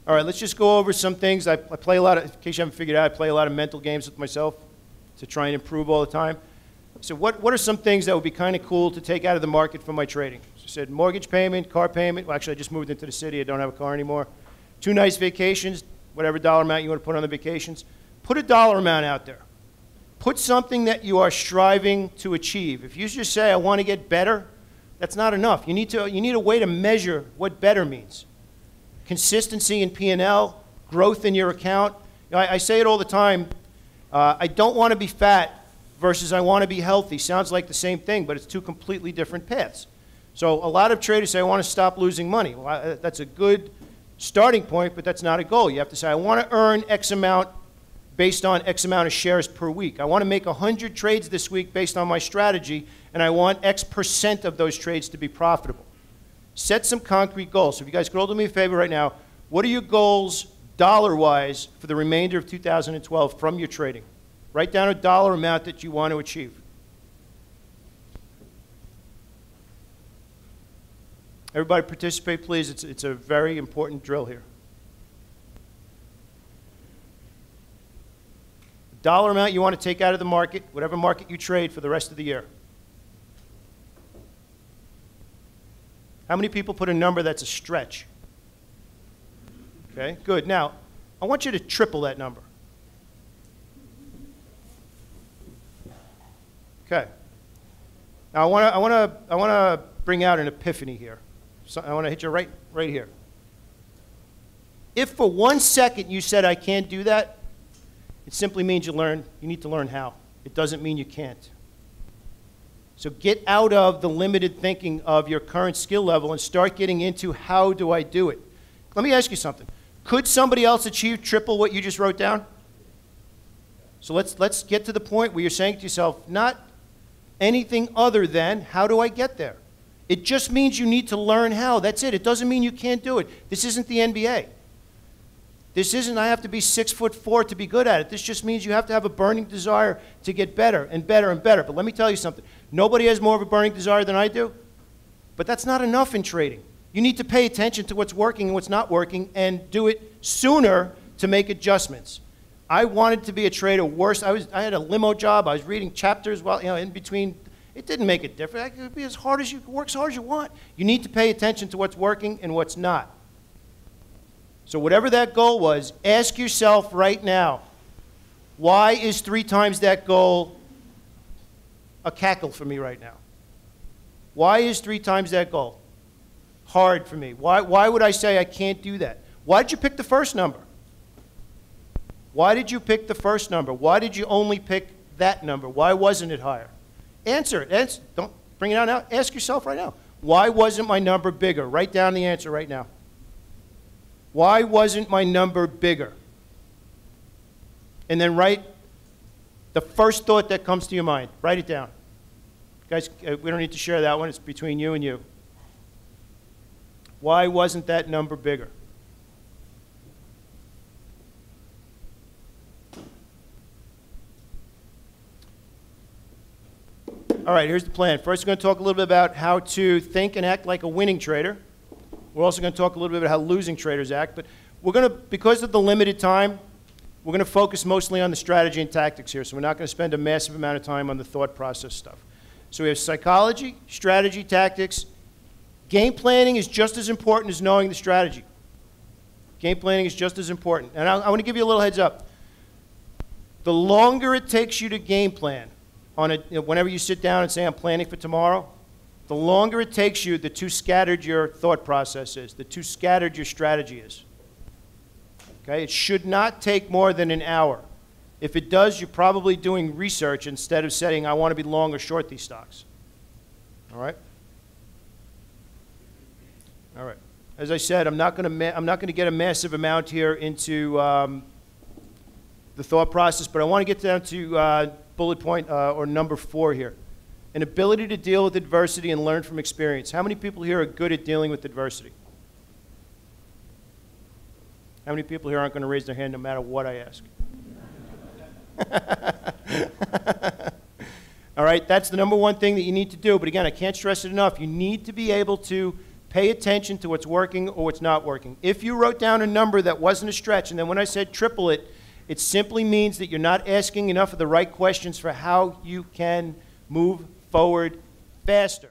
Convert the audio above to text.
All right, let's just go over some things. I play a lot of, in case you haven't figured out, I play a lot of mental games with myself to try and improve all the time. So what are some things that would be kind of cool to take out of the market for my trading? So I said mortgage payment, car payment. Well, actually, I just moved into the city. I don't have a car anymore. 2 nice vacations, whatever dollar amount you want to put on the vacations. Put a dollar amount out there. Put something that you are striving to achieve. If you just say, I want to get better, that's not enough. You need a way to measure what better means. Consistency in P&L, growth in your account. You know, I say it all the time. I don't want to be fat versus I want to be healthy. Sounds like the same thing, but it's 2 completely different paths. So a lot of traders say, I want to stop losing money. Well, that's a good starting point, but that's not a goal. You have to say, I want to earn X amount based on X amount of shares per week. I want to make 100 trades this week based on my strategy, and I want X% of those trades to be profitable. Set some concrete goals. So if you guys could all do me a favor right now, what are your goals dollar-wise for the remainder of 2012 from your trading? Write down a dollar amount that you want to achieve. Everybody participate, please. It's a very important drill here. Dollar amount you want to take out of the market, whatever market you trade for the rest of the year. How many people put a number that's a stretch? Okay, good. Now, I want you to triple that number. Okay. Now, I want to bring out an epiphany here. So I want to hit you right here. If for 1 second you said, I can't do that, it simply means you need to learn how. It doesn't mean you can't. So get out of the limited thinking of your current skill level and start getting into how do I do it. Let me ask you something. Could somebody else achieve triple what you just wrote down? So let's get to the point where you're saying to yourself, not anything other than, how do I get there? It just means you need to learn how. That's it. It doesn't mean you can't do it. This isn't the NBA. This isn't, I have to be 6'4" to be good at it. This just means you have to have a burning desire to get better and better and better. But let me tell you something. Nobody has more of a burning desire than I do. But that's not enough in trading. You need to pay attention to what's working and what's not working and do it sooner to make adjustments. I wanted to be a trader worse. I had a limo job. I was reading chapters while, in between. It didn't make a difference. It could be as hard as you work as hard as you want. You need to pay attention to what's working and what's not. So whatever that goal was, ask yourself right now, why is 3 times that goal a cackle for me right now? Why is 3 times that goal hard for me? Why would I say I can't do that? Why did you pick the first number? Why did you pick the first number? Why did you only pick that number? Why wasn't it higher? Answer it. Don't bring it out now. Ask yourself right now. Why wasn't my number bigger? Write down the answer right now. Why wasn't my number bigger? And then write the first thought that comes to your mind. Write it down. Guys, we don't need to share that one. It's between you and you. Why wasn't that number bigger? All right, here's the plan. First, we're going to talk a little bit about how to think and act like a winning trader. We're also going to talk a little bit about how losing traders act. But we're going to, because of the limited time, we're going to focus mostly on the strategy and tactics here. So we're not going to spend a massive amount of time on the thought process stuff. So we have psychology, strategy, tactics. Game planning is just as important as knowing the strategy. Game planning is just as important. And I want to give you a little heads up. The longer it takes you to game plan, whenever you sit down and say, I'm planning for tomorrow, the longer it takes you, the too scattered your thought process is, the too scattered your strategy is. Okay? It should not take more than an hour. If it does, you're probably doing research instead of saying, I want to be long or short these stocks. All right? All right. As I said, I'm not going to get a massive amount here into the thought process, but I want to get down to bullet point or number 4 here. An ability to deal with adversity and learn from experience. How many people here are good at dealing with adversity? How many people here aren't going to raise their hand no matter what I ask? All right, that's the number 1 thing that you need to do. But again, I can't stress it enough. You need to be able to Pay attention to what's working or what's not working. If you wrote down a number that wasn't a stretch, and then when I said triple it, it simply means that you're not asking enough of the right questions for how you can move forward faster.